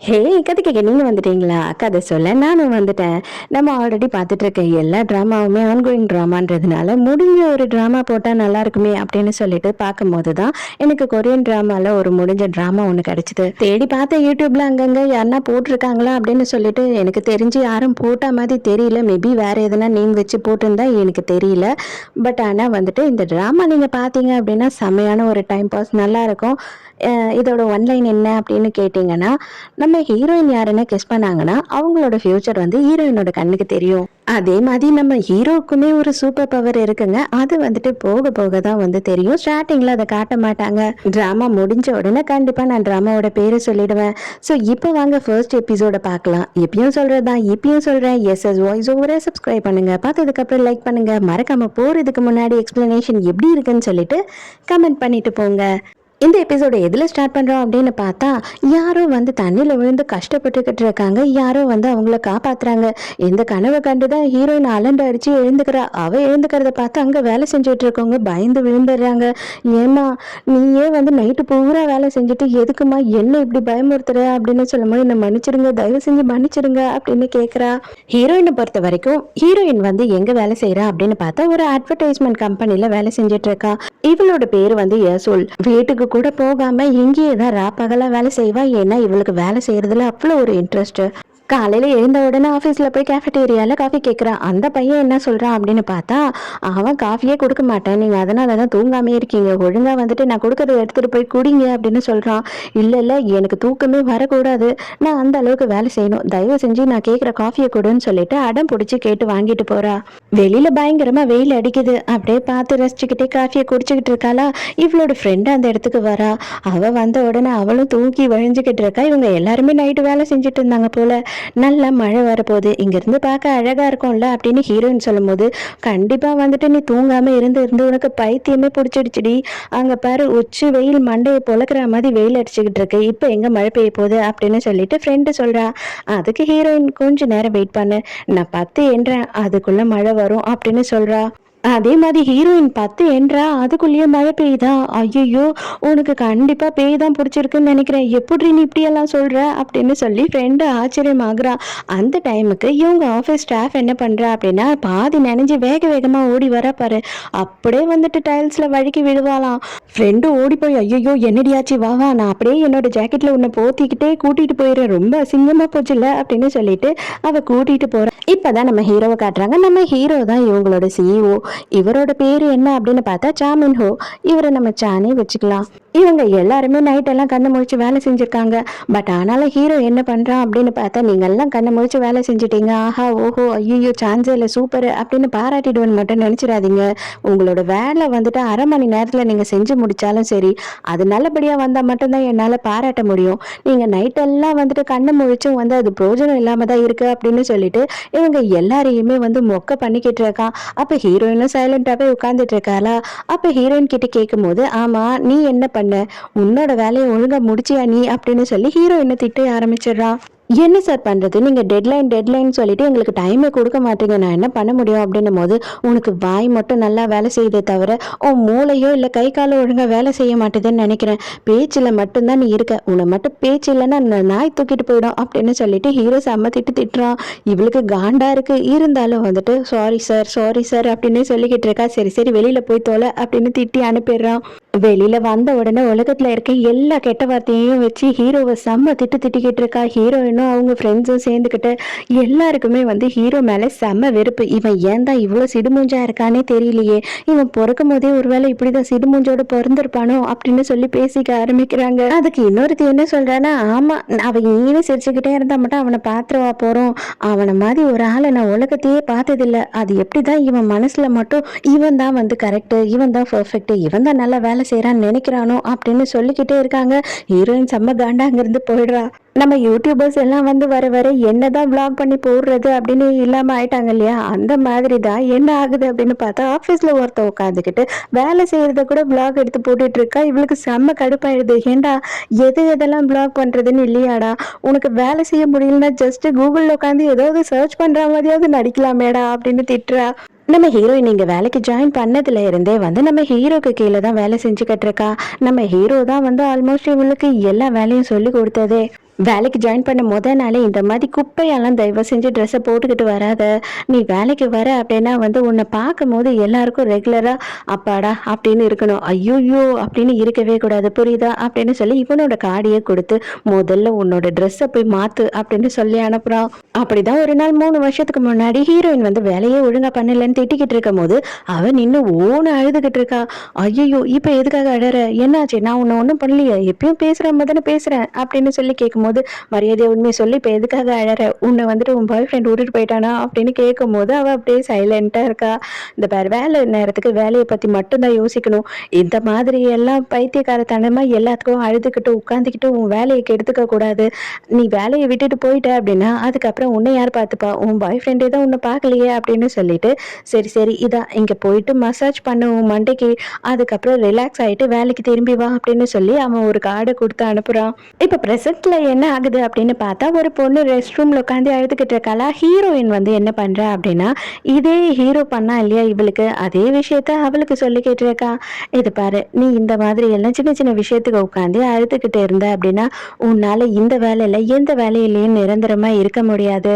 ஹே! கதை கேட்க நீங்க வந்துட்டீங்களா? கதை சொல்ல நானும் வந்துட்டேன். நம்ம ஆல்ரெடி பார்த்துட்டு இருக்க எல்லா ட்ராமாவுமே ஆன்கோயிங் ட்ராமான்றதுனால, முடிஞ்ச ஒரு ட்ராமா போட்டா நல்லாருக்குமே அப்படின்னு சொல்லிட்டு பார்க்கும்போது தான், எனக்கு கொரியன் ட்ராமால ஒரு முடிஞ்ச ட்ராமா ஒண்ணு கிடைச்சது. தேடி பார்த்தேன் யூடியூப்ல அங்கங்க யாருனா போட்டுருக்காங்களா அப்படின்னு சொல்லிட்டு, எனக்கு தெரிஞ்சு யாரும் போட்டா மாதிரி தெரியல. மேபி வேற எதனா நேம் வச்சு போட்டிருந்தா எனக்கு தெரியல. பட் ஆனா வந்துட்டு இந்த ட்ராமா நீங்க பார்த்தீங்க அப்படின்னா, செம்மையான ஒரு டைம் பாஸ் நல்லாருக்கும். இதோட ஒன்லைன் என்ன அப்படின்னு கேட்டீங்கன்னா, நம்ம ஹீரோயின் யாருன்னு கெஸ் பண்ணாங்கன்னா, அவங்களோட ஃபியூச்சர் வந்து ஹீரோயினோட கண்ணுக்கு தெரியும். அதே மாதிரி நம்ம ஹீரோவுக்குமே ஒரு சூப்பர் பவர் இருக்குங்க. அது வந்துட்டு போக போக தான் வந்து தெரியும். ஸ்டார்ட்டிங்ல அத காட்ட மாட்டாங்க. டிராமா முடிஞ்ச உடனே கண்டிப்பா நான் டிராமாவோட பேர சொல்லிடுவேன். ஸோ இப்போ வாங்க ஃபர்ஸ்ட் எபிசோட பார்க்கலாம். எப்பயும் சொல்றது தான் இப்பயும் சொல்றேன். எஸ்எஸ் வாய்ஸ் ஓவர சப்ஸ்கிரைப் பண்ணுங்க. பார்த்ததுக்கப்புறம் லைக் பண்ணுங்க. மறக்காம போறதுக்கு முன்னாடி எக்ஸ்பிளனேஷன் எப்படி இருக்குன்னு சொல்லிட்டு கமெண்ட் பண்ணிட்டு போங்க. இந்த எபிசோட எதில் ஸ்டார்ட் பண்ணுறோம் அப்படின்னு பார்த்தா, யாரோ வந்து தண்ணியில் விழுந்து கஷ்டப்பட்டுக்கிட்டு இருக்காங்க. யாரோ வந்து அவங்கள காப்பாத்துறாங்க. இந்த கனவை கண்டு தான் ஹீரோயின் அலண்டு அடிச்சு எழுந்துக்கிறா. அவள் எழுந்துக்கிறத பார்த்து அங்கே வேலை செஞ்சுட்டு இருக்கவங்க பயந்து விழுந்துடுறாங்க. ஏமா நீயே வந்து நைட்டு பூரா வேலை செஞ்சுட்டு எதுக்குமா என்ன இப்படி பயமுறுத்துற அப்படின்னு சொல்லும்போது, என்னை மன்னிச்சிருங்க, தயவு செஞ்சு மன்னிச்சிருங்க அப்படின்னு கேட்குறா. ஹீரோயினை பொறுத்த வரைக்கும் ஹீரோயின் வந்து எங்கே வேலை செய்கிறா அப்படின்னு பார்த்தா, ஒரு அட்வர்டைஸ்மெண்ட் கம்பெனியில் வேலை செஞ்சுட்டு இருக்கா. இவளோட பேர் வந்து யசோல். வீட்டுக்கு கூட போகாம இங்கேயே தான் ராப்பகலா வேலை செய்வா. ஏன்னா இவளுக்கு வேலை செய்யறதுல அவ்வளோ ஒரு இன்ட்ரெஸ்ட். காலையில எழுந்த உடனே ஆஃபீஸ்ல போய் கேஃபட்டேரியால காஃபி கேட்குறான். அந்த பையன் என்ன சொல்றான் அப்படின்னு பார்த்தா, அவன் காஃபியே கொடுக்க மாட்டேன், நீங்க அதனால தான் தூங்காமே இருக்கீங்க, ஒழுங்கா வந்துட்டு நான் கொடுக்கறத எடுத்துட்டு போய் குடிங்க அப்படின்னு சொல்றான். இல்ல இல்ல எனக்கு தூக்கமே வரக்கூடாது, நான் அந்த அளவுக்கு வேலை செய்யணும், தயவு செஞ்சு நான் கேட்குற காஃபியை கொடுன்னு சொல்லிட்டு அடம் பிடிச்சி கேட்டு வாங்கிட்டு போறா. வெளியில பயங்கரமா வெயில் அடிக்குது. அப்படியே பார்த்து ரசிச்சுக்கிட்டே காஃபியை குடிச்சுக்கிட்டு இருக்காளா. இவளோட ஃப்ரெண்டு அந்த இடத்துக்கு வரா. அவ வந்த உடனே அவளும் தூக்கி வழிஞ்சுக்கிட்டு இருக்கா. இவங்க எல்லாருமே நைட்டு வேலை செஞ்சுட்டு இருந்தாங்க போல. நல்லா மழை வரப்போகுது, இங்கிருந்து பார்க்க அழகா இருக்கும்ல அப்படின்னு ஹீரோயின் சொல்லும்போது, கண்டிப்பா வந்துட்டு நீ தூங்காம இருந்து இருந்து உனக்கு பைத்தியமே பிடிச்சிடுச்சுடி, அங்க பாரு உச்சி வெயில் மண்டையை பொழக்கிற மாதிரி வெயில் அடிச்சுக்கிட்டு இருக்கு, இப்போ எங்க மழை பெய்ய போகுது அப்படின்னு சொல்லிட்டு ஃப்ரெண்டு சொல்றா. அதுக்கு ஹீரோயின் கொஞ்ச நேரம் வெயிட் பண்ணு, நான் 10 என்றேன் அதுக்குள்ள மழை வரும் அப்படின்னு சொல்றா. அதே மாதிரி ஹீரோயின் 10 என்றா அதுக்குள்ளேயே மழை பெய்யுதா. ஐயோ உனக்கு கண்டிப்பா பேய் தான் பிடிச்சிருக்குன்னு நினைக்கிறேன், எப்படி நீ இப்படியெல்லாம் சொல்ற அப்படின்னு சொல்லி ஃப்ரெண்டு ஆச்சரியமாகறா. அந்த டைமுக்கு இவங்க ஆஃபீஸ் ஸ்டாஃப் என்ன பண்றா அப்படின்னா, பாதி நினைஞ்சு வேக வேகமா ஓடி வர பாரு. அப்படியே வந்துட்டு டைல்ஸ்ல வழுக்கி விழுவாளாம். ஃப்ரெண்டு ஓடி போய் ஐயோ என்னடியாச்சு, வா வா நான் அப்படியே என்னோட ஜாக்கெட்ல உன்னை போத்திக்கிட்டே கூட்டிட்டு போயிடுறேன், ரொம்ப அசிங்கமா போச்சுல அப்படின்னு சொல்லிட்டு அவ கூட்டிட்டு போறா. இப்பதான் நம்ம ஹீரோவை காட்டுறாங்க. நம்ம ஹீரோ தான் இவங்களோட சிஇஓ. இவரோட பேரு என்ன அப்படின்னு பார்த்தா சாமின்ஹோ. இவரை நம்ம சானே வச்சுக்கலாம். இவங்க எல்லாருமே நைட் எல்லாம் கண்ணை முழிச்சு வேலை செஞ்சிருக்காங்க. பட் ஆனாலும் ஹீரோ என்ன பண்றான் அப்படின்னு பார்த்தா, நீங்க எல்லாம் கண்ணை முழிச்சு வேலை செஞ்சுட்டீங்க, ஆஹா ஓஹோ ஐயோ சான்ஸே இல்லை சூப்பர் அப்படின்னு பாராட்டிடுவேன் மட்டும் நினைச்சிடாதீங்க. உங்களோட வேலை வந்துட்டு 1/2 மணி நேரத்துல நீங்க செஞ்சு முடிச்சாலும் சரி, அது நல்லபடியா வந்தா மட்டும்தான் என்னால பாராட்ட முடியும். நீங்க நைட் எல்லாம் வந்துட்டு கண்ணை முழிச்சும் வந்து அது பிரோஜனம் இல்லாம தான் இருக்கு அப்படின்னு சொல்லிட்டு இவங்க எல்லாரையுமே வந்து மொக்க பண்ணிக்கிட்டு இருக்கான். அப்ப ஹீரோயினும் சைலண்டாவே உட்கார்ந்துட்டு இருக்காளா. அப்ப ஹீரோயின் கிட்ட கேட்கும் போது, ஆமா நீ என்ன பண்ண, உன்னோட வேலையை ஒழுங்கா முடிச்சியா நீ அப்படின்னு சொல்லி ஹீரோயினை திட்ட ஆரம்பிச்சிடுறான். என்ன சார் பண்றது, நீங்க டெட்லைன் சொல்லிட்டு எங்களுக்கு டைமே கொடுக்க மாட்டீங்க, நான் என்ன பண்ண முடியும் அப்படின்னும் போது, உனக்கு வாய் மட்டும் நல்லா வேலை செய்யுதே தவிர உன் மூளையோ இல்ல கை காலோ ஒழுங்கா வேலை செய்ய மாட்டேதுன்னு நினைக்கிறேன், பேச்சுல மட்டும்தான் நீ இருக்க, உன்னை மட்டும் பேச்சு இல்லைன்னா நாய் தூக்கிட்டு போயிடும் அப்படின்னு சொல்லிட்டு ஹீரோ செம்ம திட்டுறான். இவளுக்கு காண்டா இருக்கு. இருந்தாலும் வந்துட்டு சாரி சார் அப்படின்னு சொல்லிக்கிட்டு இருக்கா. சரி சரி வெளியில போய் தொலை அப்படின்னு திட்டி அனுப்பிடுறான். வெளியில வந்த உடனே உலகத்துல இருக்க எல்லா கெட்ட வார்த்தையும் வச்சு ஹீரோவை செம்ம திட்டிக்கிட்டு இருக்கா. ஹீரோயினும் அவங்க ஃப்ரெண்ட்ஸும் சேர்ந்துக்கிட்டு எல்லாருக்குமே வந்து ஹீரோ மேல செம்ம வெறுப்பு. இவன் ஏன் தான் இவ்வளவு சிடுமூஞ்சா இருக்கானே தெரியலையே, இவன் பிறக்கும் போதே ஒருவேளை இப்படிதான் சிடுமூஞ்சோட பிறந்திருப்பானோ அப்படின்னு சொல்லி பேசிக்க ஆரம்பிக்கிறாங்க. அதுக்கு இன்னொருத்தி என்ன சொல்றான்னா, ஆமா அவன் இங்கேயே சிரிச்சுக்கிட்டே இருந்தா மட்டும் அவனை பாத்துருவா போறோம், அவனை மாதிரி ஒரு ஆளை நான் உலகத்தையே பார்த்ததில்ல, அது எப்படிதான் இவன் மனசுல மட்டும் இவன் தான் வந்து கரெக்ட், இவன் தான் பெர்ஃபெக்ட், இவன் தான் நல்லா வேலை செய்யறான்னு நினைக்கிறானோ அப்படின்னு சொல்லிக்கிட்டே இருக்காங்க. ஹீரோயின் செம்ம காண்டா அங்கிருந்து போயிடுறா. நம்ம யூடியூபர்ஸ் எல்லாம் வந்து வர வர என்னதான் விளாக் பண்ணி போடுறது அப்படின்னு இல்லாம ஆயிட்டாங்க இல்லையா. அந்த மாதிரி தான் என்ன ஆகுது அப்படின்னு பார்த்தா, ஆஃபீஸ்ல ஒருத்த உட்காந்துக்கிட்டு வேலை செய்யறத கூட விளாக் எடுத்து போட்டுட்டு இருக்கா. இவளுக்கு செம்ம கடுப்பாயிடுது. ஏண்டா எதெல்லாம் விளாக் பண்றதுன்னு இல்லையாடா, உனக்கு வேலை செய்ய முடியலன்னா ஜஸ்ட் கூகுள்ல உட்காந்து ஏதாவது சர்ச் பண்ற மாதிரியாவது நடிக்கலாமேடா அப்படின்னு திட்டுறா. நம்ம ஹீரோயின் இங்க வேலைக்கு ஜாயின் பண்ணதுல இருந்தே வந்து நம்ம ஹீரோக்கு கீழே தான் வேலை செஞ்சுக்கிட்டு இருக்கா. நம்ம ஹீரோ தான் வந்து ஆல்மோஸ்ட் இவளுக்கு எல்லா வேலையும் சொல்லி கொடுத்ததே. வேலைக்கு ஜாயின் பண்ண நாளே இந்த மாதிரி குப்பையெல்லாம் தயவு செஞ்சு ட்ரெஸ்ஸை போட்டுக்கிட்டு வராத. நீ வேலைக்கு வர அப்படின்னா வந்து உன்னை பார்க்கும்போது எல்லாருக்கும் ரெகுலரா அப்பாடா அப்படின்னு இருக்கணும். ஐயோயோ அப்படின்னு இருக்கவே கூடாது, புரியுதா அப்படின்னு சொல்லி இவனோட கார்டையே கொடுத்து முதல்ல உன்னோட ட்ரெஸ்ஸை போய் மாத்து அப்படின்னு சொல்லி அனுப்புறான். அப்படிதான் ஒரு நாள் 3 வருஷத்துக்கு முன்னாடி ஹீரோயின் வந்து வேலையே ஒழுங்கா பண்ணலன்னு திட்டிக்கிட்டு இருக்கும் போது அவன் நின்று ஓன அழுதுகிட்டு இருக்கா. ஐயோ இப்ப எதுக்காக அழற, என்னாச்சு, நான் உன்னை ஒன்றும் பண்ணலையே, எப்பயும் பேசுற மாதிரி தானே பேசுறேன் அப்படின்னு சொல்லி கேட்கும்போது மரியாதையை உண்மையை சொல்லி இப்போ எதுக்காக அழற, உன்னை வந்துட்டு உன் பாய் ஃப்ரெண்ட் விட்டுட்டு போயிட்டானா அப்படின்னு கேட்கும்போது அவள் அப்படியே சைலண்ட்டாக இருக்கா. இந்த பேர் வேலை நேரத்துக்கு வேலையை பற்றி மட்டும்தான் யோசிக்கணும். இந்த மாதிரி எல்லாம் பைத்தியக்காரத்தனமாக எல்லாத்துக்கும் அழுதுகிட்டு உட்காந்துக்கிட்டு உன் வேலையை கெடுத்துக்க கூடாது. நீ வேலையை விட்டுட்டு போயிட்ட அப்படின்னா அதுக்கப்புறம் உன்னை யார் பார்த்துப்பா, உன் பாய் ஃப்ரெண்டே தான் உன்னை பார்க்கலையே அப்படின்னு சொல்லிட்டு சரி சரி இதான் இங்கே போயிட்டு மசாஜ் பண்ண உன் மண்டைக்கு, அதுக்கப்புறம் ரிலாக்ஸ் ஆகிட்டு வேலைக்கு திரும்பி வா அப்படின்னு சொல்லி அவன் ஒரு கார்டை கொடுத்து அனுப்புகிறான். இப்போ ப்ரெசென்ட்ல என்ன ஆகுது அப்படின்னு பார்த்தா ஒரு பொண்ணு ரெஸ்ட் ரூம்ல உட்காந்து அழுதுகிட்டு இருக்காளா. ஹீரோயின் வந்து என்ன பண்றா அப்படின்னா இதே ஹீரோ பண்ணா இல்லையா இவளுக்கு, அதே விஷயத்த அவளுக்கு சொல்லிக்கிட்டு இருக்கா. இது பாரு, நீ இந்த மாதிரி எல்லாம் சின்ன சின்ன விஷயத்துக்கு உட்காந்து அழுதுகிட்டு இருந்த அப்படின்னா உன்னால இந்த வேலையில எந்த வேலையிலையும் நிரந்தரமா இருக்க முடியாது.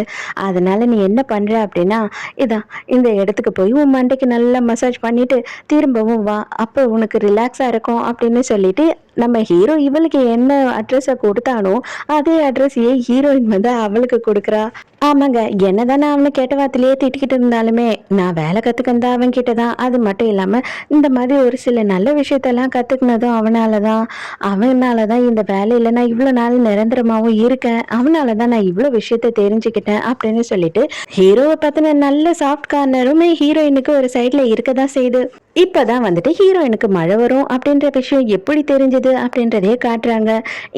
அதனால நீ என்ன பண்ற அப்படின்னா இதான் இந்த இடத்துக்கு போய் உன் மண்டைக்கு நல்லா மசாஜ் பண்ணிட்டு திரும்பவும் வா, அப்போ உனக்கு ரிலாக்ஸா இருக்கும் அப்படின்னு சொல்லிட்டு நம்ம ஹீரோ இவளுக்கு என்ன அட்ரஸை கொடுத்தானோ அதே அட்ரஸையே ஹீரோயின் வந்து அவளுக்கு கொடுக்குறா. ஆமாங்க, என்னதான் நான் அவனை கெட்ட வார்த்தையிலேயே திட்டிக்கிட்டு இருந்தாலுமே நான் வேலை கற்றுக்கிந்தா அவன் கிட்ட தான். அது மட்டும் இல்லாமல் இந்த மாதிரி ஒரு சில நல்ல விஷயத்தெல்லாம் கற்றுக்கினதும் அவனால தான் இந்த வேலையில் நான் இவ்வளோ நாள் நிரந்தரமாகவும் இருக்கேன். அவனால தான் நான் இவ்வளோ விஷயத்த தெரிஞ்சுக்கிட்டேன் அப்படின்னு சொல்லிட்டு ஹீரோவை பற்றின நல்ல சாஃப்ட் கார்னருமே ஹீரோயினுக்கு ஒரு சைடில் இருக்க தான் செய்யுது. இப்போதான் வந்துட்டு ஹீரோயினுக்கு மழை வரும் அப்படின்ற விஷயம் எப்படி தெரிஞ்சது அப்படின்றதையே காட்டுறாங்க.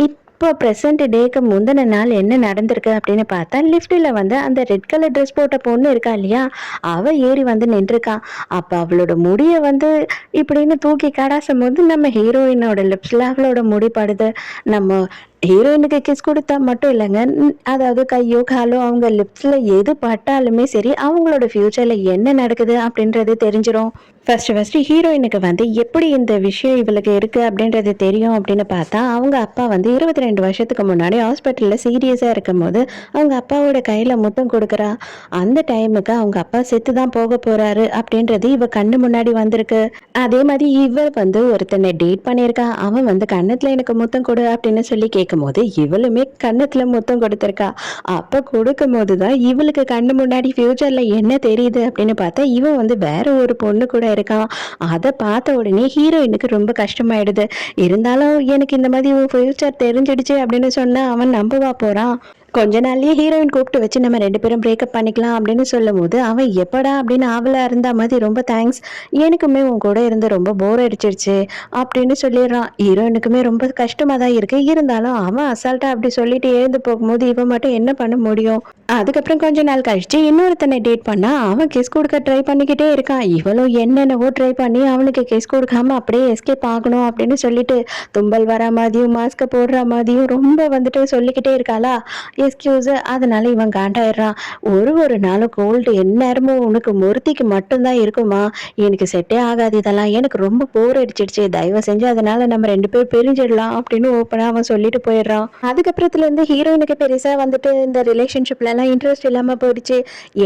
இப்போ ப்ரெசன்ட் டேக்கு முந்தின நாள் என்ன நடந்திருக்கு அப்படின்னு பார்த்தா லிஃப்ட்டில் வந்து அந்த ரெட் கலர் ட்ரெஸ் போட்ட பொண்ணு இருக்கா இல்லையா, அவள் ஏறி வந்து நின்றுருக்கான். அப்போ அவளோட முடியை வந்து இப்படின்னு தூக்கி கடாசும் போது நம்ம ஹீரோயினோட லிப்ஸில் அவளோட முடி படுது. நம்ம ஹீரோயினுக்கு கிஸ் கொடுத்தா மட்டும் இல்லைங்க, அதாவது கையோ காலோ அவங்க லிப்ஸில் எது பட்டாலுமே சரி அவங்களோட ஃப்யூச்சரில் என்ன நடக்குது அப்படின்றது தெரிஞ்சிடும். ஃபர்ஸ்ட் ஹீரோயினுக்கு வந்து எப்படி இந்த விஷயம் இவளுக்கு இருக்குது அப்படின்றது தெரியும் அப்படின்னு பார்த்தா அவங்க அப்பா வந்து 22 வருஷத்துக்கு முன்னாடி ஹாஸ்பிட்டலில் சீரியஸாக இருக்கும் போது அவங்க அப்பாவோட கையில் முத்தம் கொடுக்குறா. அந்த டைமுக்கு அவங்க அப்பா செத்து தான் போக போகிறாரு அப்படின்றது இவ கண்ணு முன்னாடி வந்திருக்கு. அதே மாதிரி இவ வந்து ஒருத்தனை டேட் பண்ணியிருக்கா. அவன் வந்து கன்னத்தில் எனக்கு முத்தம் கொடு அப்படின்னு சொல்லி கேட்கும் போது இவளுமே கன்னத்தில் முத்தம் கொடுத்துருக்கா. அப்போ கொடுக்கும் போது தான் இவளுக்கு கண்ணு முன்னாடி ஃப்யூச்சரில் என்ன தெரியுது அப்படின்னு பார்த்தா இவன் வந்து வேற ஒரு பொண்ணு கூட இருக்கான். அதை பார்த்த உடனே ஹீரோயினுக்கு ரொம்ப கஷ்டமாயிடுது. இருந்தாலும் எனக்கு இந்த மாதிரி உன் ஃபியூச்சர் தெரிஞ்சிடுச்சு அப்படின்னு சொன்னா அவன் நம்பவா போறான். கொஞ்ச நாள்லயே ஹீரோயின் கூப்பிட்டு வச்சு நம்ம 2 பேரும் பிரேக்கப் பண்ணிக்கலாம் அப்படின்னு சொல்லும் போது அவன் எப்படா அப்படின்னு ஆவலா இருந்த மாதிரி ரொம்ப தேங்க்ஸ், எனக்குமே உன் கூட இருந்து ரொம்ப போர் அடிச்சிருச்சு அப்படின்னு சொல்லிடுறான். ஹீரோயினுக்குமே ரொம்ப கஷ்டமா தான் இருக்கு. இருந்தாலும் அவன் அசால்ட்டா அப்படி சொல்லிட்டு எழுந்து போகும்போது இவன் மட்டும் என்ன பண்ண முடியும். அதுக்கப்புறம் கொஞ்ச நாள் கழிச்சு இன்னொருத்தனை டேட் பண்ணா அவன் கிஸ் கொடுக்க ட்ரை பண்ணிக்கிட்டே இருக்கான். இவளும் என்னென்னவோ ட்ரை பண்ணி அவனுக்கு கிஸ் கொடுக்காம அப்படியே எஸ்கேப் ஆகணும் அப்படின்னு சொல்லிட்டு தும்பல் வர மாதிரியும் மாஸ்க போடுற மாதிரியும் ரொம்ப வந்துட்டு சொல்லிக்கிட்டே இருக்காளா எக்ஸ்கியூஸ். அதனால இவன் காண்டாயிடுறான். ஒரு நாளும் கோல்டு எந்நேரமும் உனக்கு ஒருத்திக்கு மட்டும்தான் இருக்குமா, எனக்கு செட்டே ஆகாது, இதெல்லாம் எனக்கு ரொம்ப போர் அடிச்சிடுச்சு, தயவு செஞ்சு அதனால நம்ம 2 பேரும் பிரிஞ்சிடலாம் அப்படின்னு ஓப்பனா அவன் சொல்லிட்டு போயிடுறான். அதுக்கப்புறத்துல இருந்து ஹீரோயினுக்கு பெருசா வந்துட்டு இந்த ரிலேஷன்ஷிப்ல எல்லாம் இன்ட்ரெஸ்ட் இல்லாம போயிடுச்சு.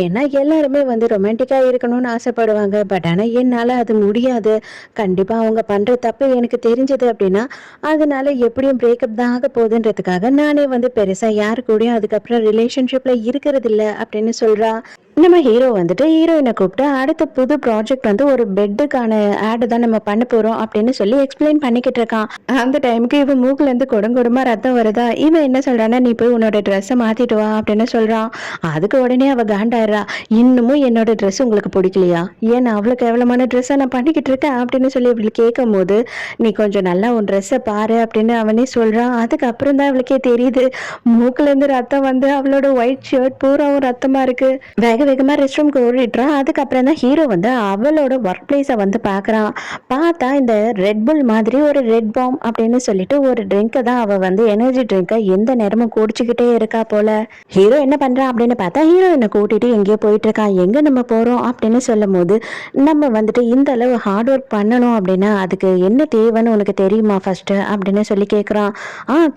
ஏன்னா எல்லாருமே வந்து ரொமான்டிக்கா இருக்கணும்னு ஆசைப்படுவாங்க. பட் ஆனா என்னால அது முடியாது. கண்டிப்பா அவங்க பண்ற தப்பு எனக்கு தெரிஞ்சது அப்படின்னா அதனால எப்படியும் பிரேக்கப் தான் ஆக போகுதுன்றதுக்காக நானே வந்து பெருசா யாரு கூட அதுக்கப்புறம் ரிலேஷன்ஷிப்ல இருக்கிறது இல்ல அப்படின்னு சொல்றா. நம்ம ஹீரோ வந்துட்டு ஹீரோயினை கூப்பிட்டு அடுத்த புது ப்ராஜெக்ட் வந்து ஒரு பெட்டுக்கான ஆடு தான் நம்ம பண்ண போறோம் அப்படின்னு சொல்லி எக்ஸ்பிளைன் பண்ணிக்கிட்டு இருக்கான். அந்த டைமுக்கு இவன் மூக்குல இருந்து கொடுங்கொடுமா ரத்தம் வருதா. இவன் என்ன சொல்றான்னா நீ போய் உன்னோட ட்ரெஸ்ஸை மாத்திட்டு வா அப்படின்னு சொல்றான். அதுக்கு உடனே அவ காண்டாயிடுறா. இன்னமும் என்னோட ட்ரெஸ் உங்களுக்கு பிடிக்கலையா, ஏன் அவ்வளவு கேவலமான ட்ரெஸ்ஸை நான் பண்ணிக்கிட்டு இருக்கேன் அப்படின்னு சொல்லி இவளுக்கு கேட்கும் போது நீ கொஞ்சம் நல்லா உன் ட்ரெஸ்ஸை பாரு அப்படின்னு அவனே சொல்றான். அதுக்கப்புறம் தான் அவளுக்கே தெரியுது மூக்குல இருந்து ரத்தம் வந்து அவளோட ஒயிட் ஷர்ட் பூராவும் ரத்தமா இருக்கு. வேக வேக வேகமா ரெஸ்ட் ரூம்க்கு ஓடிடுறான். அதுக்கப்புறம் தான் ஹீரோ வந்து அவளோட ஒர்க் பிளேஸ வந்து பார்க்குறான். பார்த்தா இந்த ரெட் புல் மாதிரி ஒரு ரெட் பாம் அப்படின்னு சொல்லிட்டு ஒரு ட்ரிங்க்க தான் அவ வந்து எனர்ஜி ட்ரிங்க்க எந்த நேரமும் குடிச்சுக்கிட்டே இருக்கா போல. ஹீரோ என்ன பண்றான் அப்படின்னு பார்த்தா ஹீரோயினை கூட்டிட்டு எங்கேயோ போயிட்டு இருக்கான். எங்க நம்ம போறோம் அப்படின்னு சொல்லும்போது, நம்ம வந்துட்டு இந்த அளவு ஹார்ட் ஒர்க் பண்ணணும் அப்படின்னா அதுக்கு என்ன தேவைன்னு உனக்கு தெரியுமா ஃபர்ஸ்ட் அப்படின்னு சொல்லி கேட்குறான்.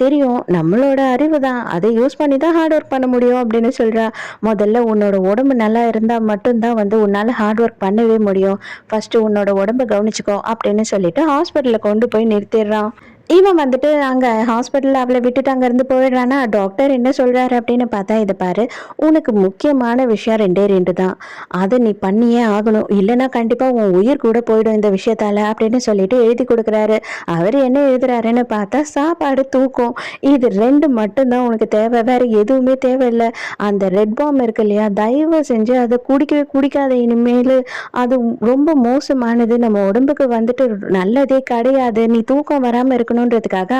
தெரியும், நம்மளோட அறிவு தான், அதை யூஸ் பண்ணி தான் ஹார்ட் ஒர்க் பண்ண முடியும் அப்படின்னு சொல்றா. முதல்ல உன்னோட உடம்பு நல்லா இருந்தா மட்டும்தான் வந்து உன்னால ஹார்ட் ஒர்க் பண்ணவே முடியும். ஃபர்ஸ்ட் உன்னோட உடம்ப கவனிச்சுக்கோ அப்படின்னு சொல்லிட்டு ஹாஸ்பிட்டல்ல கொண்டு போய் நிறுத்திடுறான். இவன் வந்துட்டு அங்க ஹாஸ்பிட்டல்ல அவள விட்டுட்டு அங்கருந்து போயிடுறானா, டாக்டர் என்ன சொல்றாரு அப்படின்னு பார்த்தா, "இத பாரு, உனக்கு முக்கியமான விஷயம் 2டே 2 தான். அத நீ பண்ணியே ஆகணும். இல்லன்னா கண்டிப்பா உன் உயிர் கூட போயிடும் இந்த விஷயத்தால" அப்படின்னு சொல்லிட்டு எழுதி குடுக்குறாரு. அவரு என்ன எழுதுறாருன்னு பார்த்தா, சாப்பாடு, தூக்கம் இது 2 மட்டும் தான் உனக்கு தேவை. வேற எதுவுமே தேவையில்ல. அந்த ரெட் பாம் இருக்கு இல்லையா? தயவு செஞ்சு அத குடிக்கவே குடிக்காத இனிமேலு. அது ரொம்ப மோசமானது. நம்ம உடம்புக்கு வந்துட்டு நல்லதே கிடையாது. நீ தூக்கம் வராம இருக்கணுன்றதுக்காக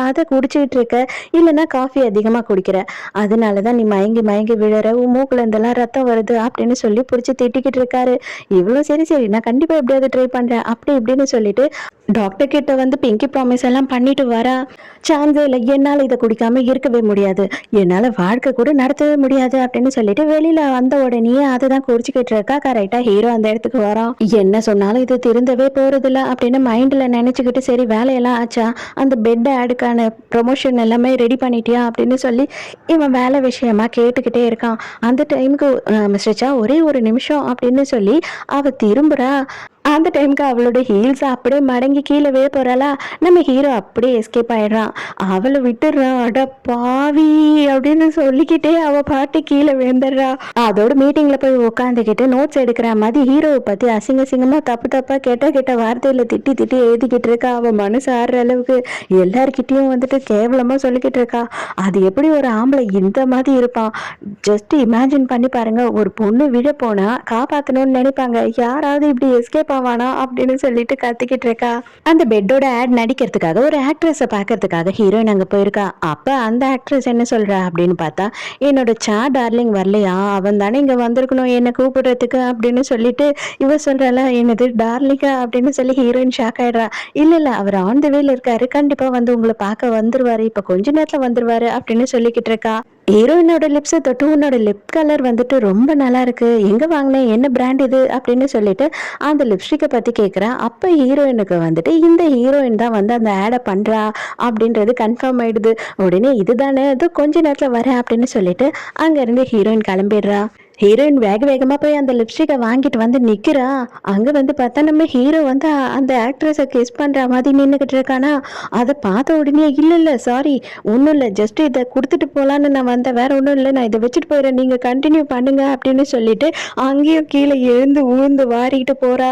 அத குடிச்சிட்டு இருக்க. இல்லன்னா காஃபி அதிகமா குடிக்கிற. அதனால தான் நீ மயங்கி மயங்கி விழற. உன் மூக்குல இருந்தெல்லாம் ரத்தம் வருது அப்படின்னு சொல்லி புடிச்சு திட்டிக்கிட்டு இருக்காரு. இவளும் சரி, சரி நான் கண்டிப்பா எப்படியாவது ட்ரை பண்றேன். அப்படி இப்படின்னு சொல்லிட்டு டாக்டர் கிட்ட வந்து பிங்கி ப்ராமிஸ் எல்லாம் பண்ணிட்டு வரா. சான்ஸே இல்ல. என்னால இத குடிக்காம இருக்கவே முடியாது. என்னால வாழ்க்கை கூட நடத்தவே முடியாது அப்படின்னு சொல்லிட்டு வெளியில வந்த உடனேயே அததான் குடிச்சுக்கிட்டு இருக்கா. கரெக்ட்டா ஹீரோ அந்த இடத்துக்கு வரான். என்ன சொன்னாலும் இது திருந்தவே போறதில்ல அப்படின்னு மைண்ட்ல நினைச்சுக்கிட்டு, சரி வேலையெல்லாம் ஆச்சா? அந்த பெட் ஆடுக்கான ப்ரொமோஷன் எல்லாமே ரெடி பண்ணிட்டியா? அப்படின்னு சொல்லி இவன் வேலை விஷயமா கேட்டுக்கிட்டே இருக்கான். அந்த டைமுக்கு மிஸ்டர் சா ஒரே ஒரு நிமிஷம் அப்படின்னு சொல்லி அவ திரும்புறா. அந்த டைமுக்கு அவளோட ஹீல்ஸ் அப்படியே மடங்கி கீழே விழ போறாளா, நம்ம ஹீரோ அப்படியே எஸ்கேப் ஆயிடுறான். அவளை விட்டுடுறான். அட பாவி அப்படின்னு சொல்லிக்கிட்டே அவ பாட்டு கீழே விழுந்துடுறா. அதோட மீட்டிங்ல போய் உட்காந்துக்கிட்டு நோட்ஸ் எடுக்கிற மாதிரி ஹீரோவை பத்தி அசிங்க அசிங்கமா தப்பு தப்பா கெட்ட கெட்ட வார்த்தையில திட்டி திட்டி எழுதிக்கிட்டு இருக்கா. அவ மனசு ஆடுற அளவுக்கு எல்லார்கிட்டயும் வந்துட்டு கேவலமா சொல்லிக்கிட்டு இருக்கா. அது எப்படி ஒரு ஆம்பளை இந்த மாதிரி இருப்பான்? ஜஸ்ட் இமேஜின் பண்ணி பாருங்க. ஒரு பொண்ணு விழ போனா காப்பாத்தணும்னு நினைப்பாங்க. யாராவது இப்படி எஸ்கேப் ஆவானா அப்படின்னு சொல்லிட்டு கத்திக்கிட்டு இருக்கா. அந்த பெட்டோட ஆட் நடிக்கிறதுக்காக ஒரு ஆக்ட்ரஸை பார்க்கறதுக்காக ஹீரோயின் அங்க போயிருக்கா. அப்ப அந்த ஆக்ட்ரஸ் என்ன சொல்றா அப்படின்னு பார்த்தா, என்னோட சா டார்லிங் வரலையா, அவன் தானே இங்க வந்திருக்கணும் என்ன கூப்பிடுறதுக்கு அப்படின்னு சொல்லிட்டு இவ சொல்றாளா, என்னது டார்லிங்கா அப்படின்னு சொல்லி ஹீரோயின் ஷாக் ஆயிடுறா. இல்ல இல்ல, அவர் ஆன் த வேல இருக்காரு, கண்டிப்பா வந்து உங்களை பார்க்க வந்துருவாரு, இப்ப கொஞ்ச நேரத்துல வந்துருவாரு அப்படின்னு சொல்லிக்கிட்டு இருக்கா. ஹீரோயினோட லிப்ஸை தொட்டு, உன்னோட லிப் கலர் வந்துட்டு ரொம்ப நல்லா இருக்கு, எங்க வாங்கினேன், என்ன பிராண்ட் இது அப்படின்னு சொல்லிட்டு அந்த லிப்ஸ்டிக்கை பத்தி கேட்குறா. அப்ப ஹீரோயினுக்கு வந்துட்டு இந்த ஹீரோயின் தான் வந்து அந்த ஆடை பண்றா அப்படின்றது கன்ஃபார்ம் ஆயிடுது. உடனே இதுதானே, இது கொஞ்ச நேரத்துல வரேன் அப்படின்னு சொல்லிட்டு அங்க இருந்து ஹீரோயின் கிளம்பிடுறா. ஹீரோயின் வேக வேகமா போய் அந்த லிப்ஸ்டிக்கை வாங்கிட்டு வந்து நிக்கிறா. அங்க வந்து பார்த்தா நம்ம ஹீரோ வந்து அந்த ஆக்ட்ரஸை கிஸ் பண்ற மாதிரி நின்னுகிட்டு இருக்கானா. அதை பார்த்த உடனே இல்ல இல்ல சாரி, ஒன்றும் இல்லை, ஜஸ்ட் இதை கொடுத்துட்டு போலான்னு நான் வந்தேன், வேற ஒன்றும் இல்லை, நான் இதை வச்சுட்டு போயிடுறேன், நீங்க கண்டினியூ பண்ணுங்க அப்படின்னு சொல்லிட்டு அங்கேயும் கீழே எழுந்து ஊழ்ந்து வாரிக்கிட்டு போறா.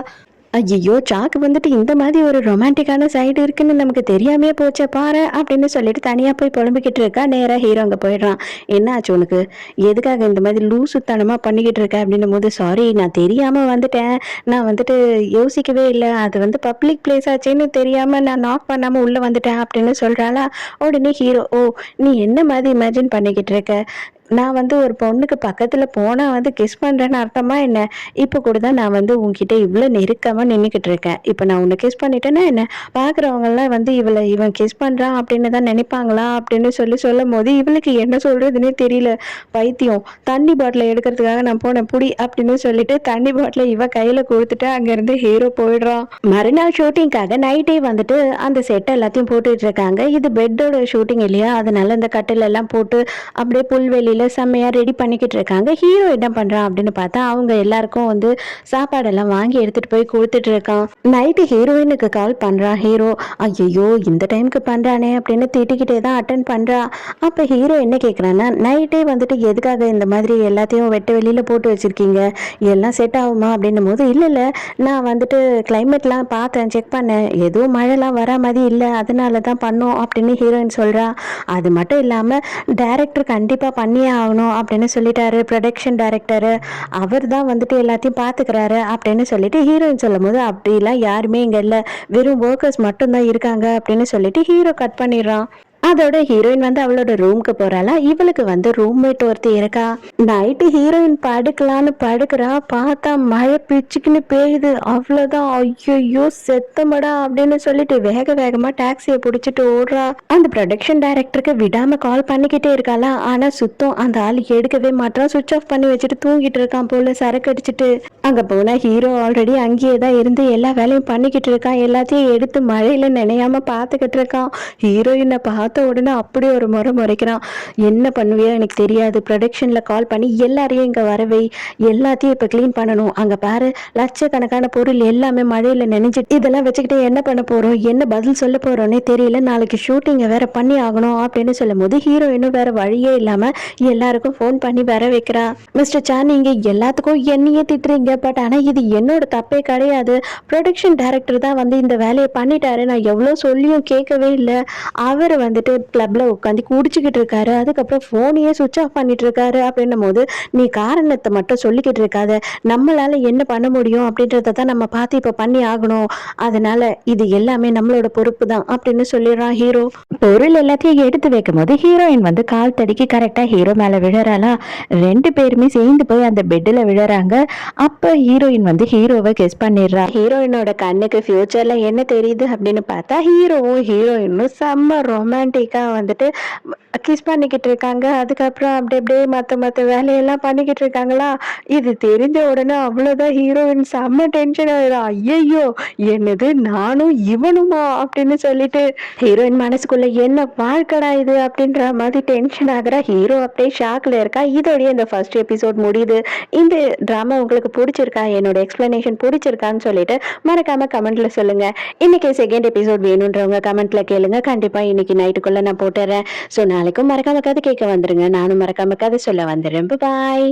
ஐயையோ! சாக்கு வந்துட்டு இந்த மாதிரி ஒரு ரொமான்டிக்கான சைடு இருக்குன்னு நமக்கு தெரியாமயே போச்சே பாரேன் அப்படின்னு சொல்லிட்டு தனியா போய் புலம்பிக்கிட்டு இருக்கா. நேரா ஹீரோ அங்க போயிடுறான். "என்ன ஆச்சு உனக்கு? எதுக்காக இந்த மாதிரி லூசுத்தனமா பண்ணிக்கிட்டு இருக்க?" அப்படின்னும்போது, "சாரி, நான் தெரியாம வந்துட்டேன். நான் வந்துட்டு யோசிக்கவே இல்ல. அது வந்து பப்ளிக் பிளேஸ் ஆச்சேன்னு தெரியாம நான் நாக் பண்ணாம உள்ள வந்துட்டேன்" அப்படின்னு சொல்றாளா. உடனே ஹீரோ, "ஓ! நீ என்ன மாதிரி இமேஜின் பண்ணிக்கிட்டு இருக்க? நான் வந்து ஒரு பொண்ணுக்கு பக்கத்துல போனா வந்து கிஸ் பண்றேன்னு அர்த்தமா என்ன? இப்ப கூட தான் நான் வந்து உன்கிட்ட இவ்ளோ நெருக்கமா நின்னுக்கிட்டு இருக்கேன். இப்ப நான் உன்ன கிஸ் பண்ணிட்டேன்னா என்ன? பார்க்குறவங்கலாம் வந்து இவன் கிஸ் பண்றான் அப்படின்னு தான் நெனைப்பாங்களா? அப்படின்னு சொல்லும்போது, இவளுக்கு என்ன சொல்றதுன்னே தெரியல. பைத்தியம். தண்ணி பாட்டில எடுக்கிறதுக்காக நான் போனேன் புடி அப்படின்னு சொல்லிட்டு தண்ணி பாட்டில இவ கையில குடுத்துட்டு அங்கருந்து ஹீரோ போயிடுறான். மறுநாள் ஷூட்டிங்காக நைட்டே வந்துட்டு அந்த செட் எல்லாத்தையும் போட்டுட்டு இருக்காங்க. இது பெட்டோட ஷூட்டிங் இல்லையா? அதனால இந்த கட்டில் எல்லாம் போட்டு அப்படியே புல்வெளியில செம்மையா ரெடி பண்ணிக்கிட்டு இருக்காங்க. ஹீரோ என்ன பண்றான் அப்படின்னு பார்த்தா, அவங்க எல்லாருக்கும் வந்து சாப்பாடெல்லாம் வாங்கி எடுத்துட்டு போய் குடுத்துட்டு இருக்கான். நைட்டு ஹீரோயினுக்கு கால் பண்றான் ஹீரோ. ஐயையோ! இந்த டைம்க்கு பண்றானே அப்படின்னு திட்டிக்கிட்டே தான் அட்டெண்ட் பண்றா. அப்ப ஹீரோ என்ன கேட்குறான்னா, நைட்டே வந்துட்டு எதுக்காக இந்த மாதிரி எல்லாத்தையும் வெட்ட வெளியில போட்டு வச்சிருக்கீங்க? எல்லாம் செட் ஆகுமா? அப்படின்னும்போது, இல்ல இல்ல, நான் வந்துட்டு கிளைமேட்லாம் பார்த்தேன், செக் பண்ணேன். எதுவும் மழைலாம் வரா மாதிரி இல்ல. அதனால தான் பண்ணோம் அப்படின்னு ஹீரோயின் சொல்றா. அது மட்டும் இல்லாம டைரக்டர் கண்டிப்பா பண்ணியே ஆகணும் அப்படின்னு சொல்லிட்டாரு. ப்ரொடக்ஷன் டைரக்டரு அவர் தான் வந்துட்டு எல்லாத்தையும் பார்த்துக்கிறாரு அப்படின்னு சொல்லிட்டு ஹீரோயின் சொல்லும்போது, அப்படிலாம் யாருமே இங்க இல்ல, வெறும் ஒர்க்கர்ஸ் மட்டும் தான் இருக்காங்க அப்படின்னு சொல்லிட்டு ஹீரோ கட் பண்ணிடுறான். அதோட ஹீரோயின் வந்து அவளோட ரூமுக்கு போறாளா. இவளுக்கு வந்து ரூம்மேட் ஒருத்தி இருக்கா. நைட்டு ஹீரோயின் படுக்கலான்னு படுக்கிறா. பார்த்தா மழை பிச்சுக்குன்னு பெய்யுது. அவ்வளவுதான். ஐயோ செத்தமடா அப்படின்னு சொல்லிட்டு வேக வேகமா டாக்ஸியை பிடிச்சிட்டு ஓடுறா. அந்த ப்ரொடக்ஷன் டைரக்டருக்கு விடாம கால் பண்ணிக்கிட்டே இருக்காளா. ஆனா சுத்தம் அந்த ஆள் எடுக்கவே மாட்டான். சுவிட்ச் ஆஃப் பண்ணி வச்சுட்டு தூங்கிட்டு இருக்கான் போல சரக்கு அடிச்சுட்டு. அங்க போனா ஹீரோ ஆல்ரெடி அங்கேயே தான் இருந்து எல்லா வேலையும் பண்ணிக்கிட்டு இருக்கான். எல்லாத்தையும் எடுத்து மழையில நினையாம பார்த்துக்கிட்டு இருக்கான். ஹீரோயினை பார்த்த உடனே அப்படி ஒரு முறைக்கிறான். என்ன பண்ணுவியோ எனக்கு தெரியாது, ப்ரொடக்ஷன்ல கால் பண்ணி எல்லாரையும் இங்க வரவை, எல்லாத்தையும் இப்ப கிளீன் பண்ணணும். அங்க பாரு லட்சக்கணக்கான பொருள் எல்லாமே மழையில நினைஞ்சு, இதெல்லாம் வச்சுக்கிட்டு என்ன பண்ண போறோம், என்ன பதில் சொல்ல போறோன்னே தெரியல, நாளைக்கு ஷூட்டிங்கை வேற பண்ணி ஆகணும் அப்படின்னு சொல்லும் போது ஹீரோயினும் வேற வழியே இல்லாம எல்லாருக்கும் ஃபோன் பண்ணி வர வைக்கிறா. மிஸ்டர் சான், நீங்க எல்லாத்துக்கும் என்னையே திட்டுறீங்க, பட் ஆனா இது என்னோட தப்பே கிடையாது. ப்ரொடக்ஷன் டைரக்டர் தான் வந்து இந்த வேலையை பண்ணிட்டாரு. நான் எவ்வளோ சொல்லியும் கேட்கவே இல்லை. அவர் வந்துட்டு கிளப்ல உட்காந்து குடிச்சுக்கிட்டு இருக்காரு. அதுக்கப்புறம் ஃபோனையே சுவிட்ச் ஆஃப் பண்ணிட்டு இருக்காரு. அப்படின்னும் போது நீ காரணத்தை மட்டும் சொல்லிக்கிட்டு இருக்காத, நம்மளால என்ன பண்ண முடியும் அப்படின்றத தான் நம்ம பார்த்து இப்போ பண்ணி ஆகணும். அதனால இது எல்லாமே நம்மளோட பொறுப்பு தான் அப்படின்னு சொல்லிடுறான் ஹீரோ. பொருள் எல்லாத்தையும் எடுத்து வைக்கும் போது ஹீரோயின் வந்து கால் தடிக்கி கரெக்டா ஹீரோ மேல விழறாளா. ரெண்டு பேருமே சேர்ந்து போய் அந்த பெட்ல விழறாங்க. அப்ப ஹீரோயின் வந்து ஹீரோவை கெஸ் பண்ணிடுறா. ஹீரோயினோட கண்ணுக்கு ஃபியூச்சர்ல என்ன தெரியுது அப்படின்னு பார்த்தா ஹீரோவும் ஹீரோயினும் செம்ம ரொமான்டிக்கா வந்துட்டு கிஸ் பண்ணிக்கிட்டு இருக்காங்க. அதுக்கப்புறம் அப்படி அப்படியே மற்ற வேலையெல்லாம் பண்ணிக்கிட்டு இருக்காங்களா. இது தெரிஞ்ச உடனே அவ்வளோதான், ஹீரோயின் செம்ம டென்ஷன் ஆயிடும். ஐயையோ என்னது நானும் இவனுமா அப்படின்னு சொல்லிட்டு ஹீரோயின் மனசுக்குள்ள என்ன வாழ்க்கடா இது அப்படின்ற மாதிரி டென்ஷன் ஆகுறா. ஹீரோ அப்படியே ஷாக்ல இருக்கா. இதோடய இந்த ஃபர்ஸ்ட் எபிசோட் முடியுது. இந்த ட்ராமா உங்களுக்கு பிடிச்சிருக்கா, என்னோட எக்ஸ்பிளனேஷன் பிடிச்சிருக்கான்னு சொல்லிட்டு மறக்காம கமெண்ட்ல சொல்லுங்க. இன்னைக்கு செகண்ட் எபிசோட் வேணுன்றவங்க கமெண்ட்ல கேளுங்க. கண்டிப்பா இன்னைக்கு நைட்டுக்குள்ள நான் போட்டுறேன். ஸோ நாளைக்கும் மறக்காம கதை கேட்க வந்துருங்க. நானும் மறக்காம கதை சொல்ல வந்துடுறேன். பாய்.